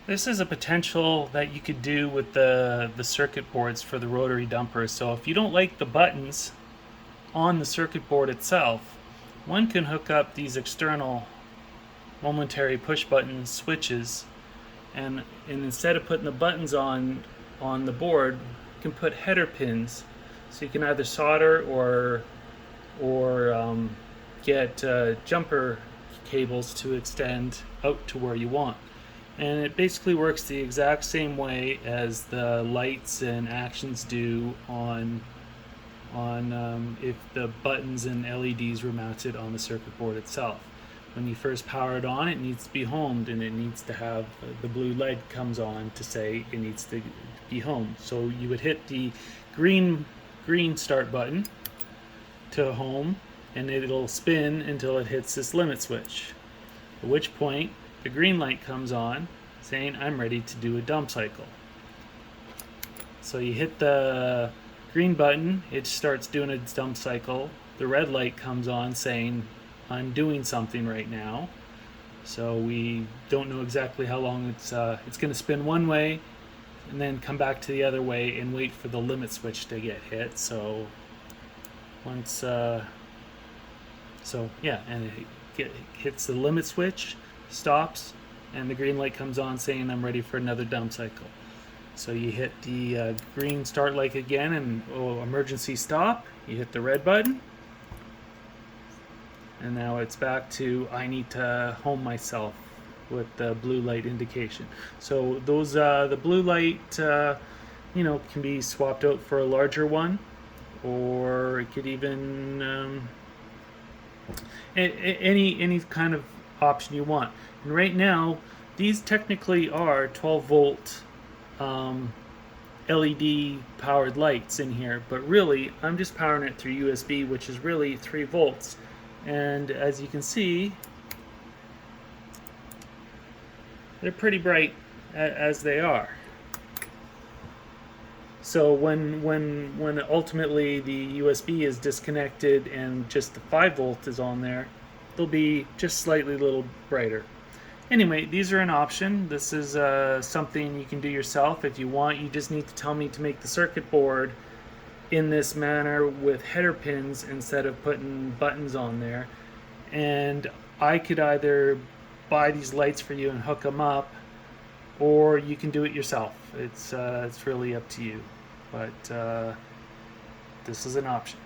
This is a potential that you could do with the circuit boards for the rotary dumpers. So if you don't like the buttons on the circuit board itself, one can hook up these external momentary push button switches, and instead of putting the buttons on the board, you can put header pins. So you can either solder or get jumper cables to extend out to where you want. And it basically works the exact same way as the lights and actions do on if the buttons and LEDs were mounted on the circuit board itself. When you first power it on, it needs to be homed, and it needs to have the blue light comes on to say it needs to be homed. So you would hit the green start button to home, and it'll spin until it hits this limit switch. At which point the green light comes on saying I'm ready to do a dump cycle. So you hit the green button, it starts doing a dump cycle. The red light comes on saying I'm doing something right now. So we don't know exactly how long it's going to spin one way and then come back to the other way and wait for the limit switch to get hit. So once and it hits the limit switch, stops, and the green light comes on saying I'm ready for another dump cycle. So you hit the green start light again and emergency stop. You hit the red button, and now it's back to I need to home myself with the blue light indication. So those the blue light can be swapped out for a larger one, or it could even any kind of option you want. And right now these technically are 12 volt LED powered lights in here, but really I'm just powering it through USB, which is really 3 volts. And as you can see, they're pretty bright as they are. So when ultimately the USB is disconnected and just the 5 volt is on there, they'll be just slightly a little brighter. Anyway, these are an option. This is something you can do yourself if you want. You just need to tell me to make the circuit board in this manner with header pins instead of putting buttons on there. And I could either buy these lights for you and hook them up, or you can do it yourself. It's really up to you. But this is an option.